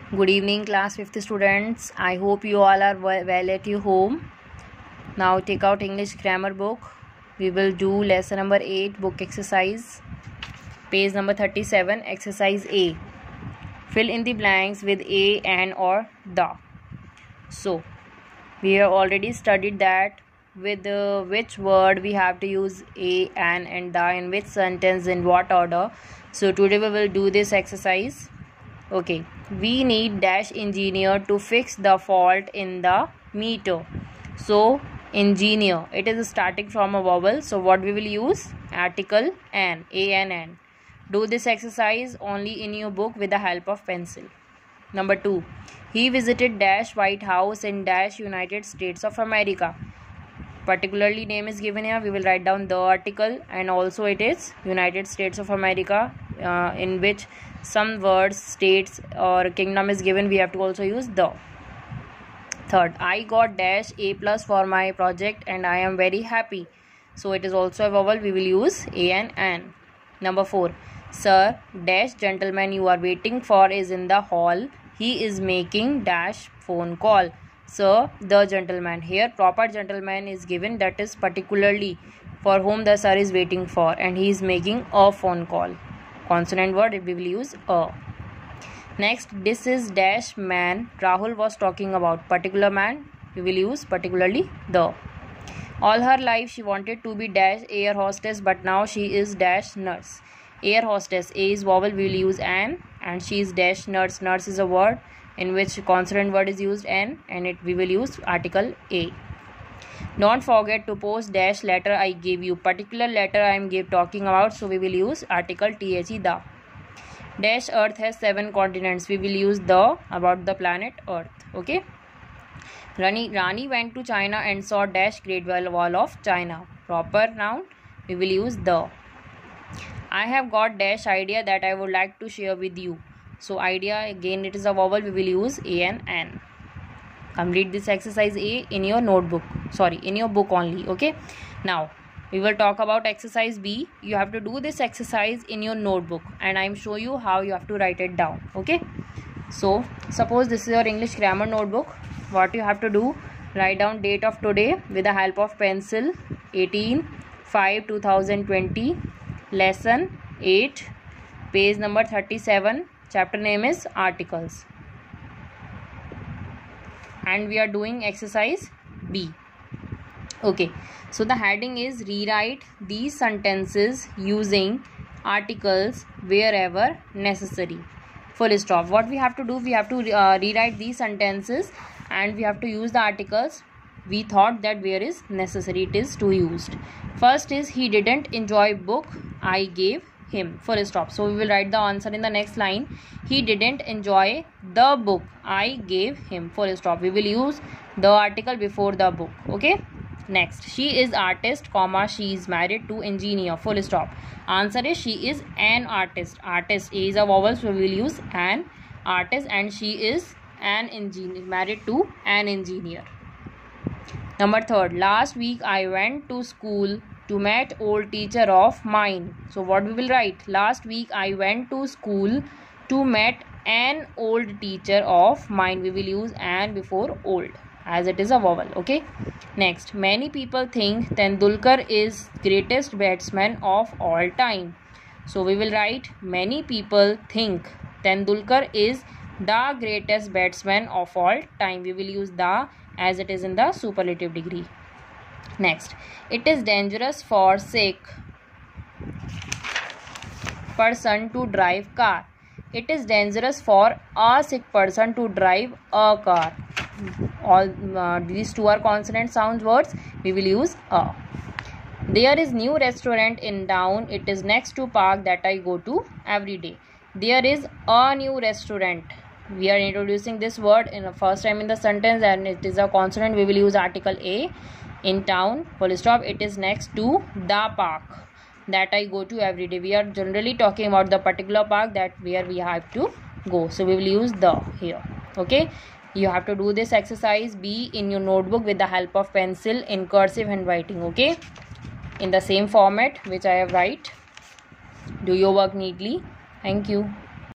Good evening, class 5th students. I hope you all are well at your home. Now take out English grammar book. We will do lesson number 8, book exercise. Page number 37, exercise A. Fill in the blanks with a, an or the. So, we have already studied that with which word we have to use a, an and the, in which sentence, in what order. So, today we will do this exercise. Okay, we need dash engineer to fix the fault in the meter. So engineer, it is starting from a vowel, so what we will use? Article an, A-N-N. Do this exercise only in your book with the help of pencil. Number 2, he visited dash White House in dash United States of America. Particularly name is given here. We will write down the article, and also it is United States of America, in which some words, states or kingdom is given. We have to also use the. Third, I got dash A plus for my project and I am very happy. So it is also a vowel. We will use a and an. Number 4, sir dash gentleman you are waiting for is in the hall. He is making dash phone call. Sir, the gentleman. Here proper gentleman is given, that is particularly for whom the sir is waiting for, and he is making a phone call. Consonant word, we will use a. Next, this is dash man Rahul was talking about. Particular man, we will use particularly the. All her life she wanted to be dash air hostess, but now she is dash nurse. Air hostess, a is vowel, we will use an, and she is dash nurse. Nurse is a word in which consonant word is used an, and we will use article a. Don't forget to post dash letter I gave you. Particular letter I am talking about, so we will use article the. Dash earth has 7 continents. We will use the about the planet earth. Okay. Rani went to China and saw dash Great Wall of China. Proper noun, we will use the. I have got dash idea that I would like to share with you. So idea, again it is a vowel, we will use a and an. Complete this exercise A in your notebook, in your book only. Okay, now we will talk about exercise B. You have to do this exercise in your notebook, and I am show you how you have to write it down. Okay, so suppose this is your English grammar notebook. What you have to do, write down date of today with the help of pencil. 18/5/2020, lesson 8, page number 37. Chapter name is articles, and we are doing exercise B. Okay, so the heading is rewrite these sentences using articles wherever necessary. Full stop. What we have to do, we have to rewrite these sentences, and we have to use the articles we thought that where is necessary it is to used. First is he didn't enjoy book I gave him. Full stop. So we will write the answer in the next line. He didn't enjoy the book I gave him. Full stop. We will use the article before the book. Okay. Next, she is artist, comma, she is married to engineer. Full stop. Answer is she is an artist. Artist, A is a vowel, so we will use an artist, and she is an engineer, married to an engineer. Number 3, last week I went to school to meet old teacher of mine. So what we will write? Last week I went to school to meet an old teacher of mine. We will use an before old, as it is a vowel. Okay. Next, many people think Tendulkar is greatest batsman of all time. So we will write many people think Tendulkar is the greatest batsman of all time. We will use the, as it is in the superlative degree. Next, it is dangerous for sick person to drive car. It is dangerous for a sick person to drive a car. All these two are consonant sound words. We will use a. There is new restaurant in town. It is next to park that I go to every day. There is a new restaurant. We are introducing this word in the first time in the sentence, and it is a consonant. We will use article a. In town, full stop. It is next to the park that I go to every day. We are generally talking about the particular park that where we have to go. So we will use the here. Okay. You have to do this exercise B in your notebook with the help of pencil in cursive handwriting. Okay. In the same format which I have write. Do your work neatly. Thank you.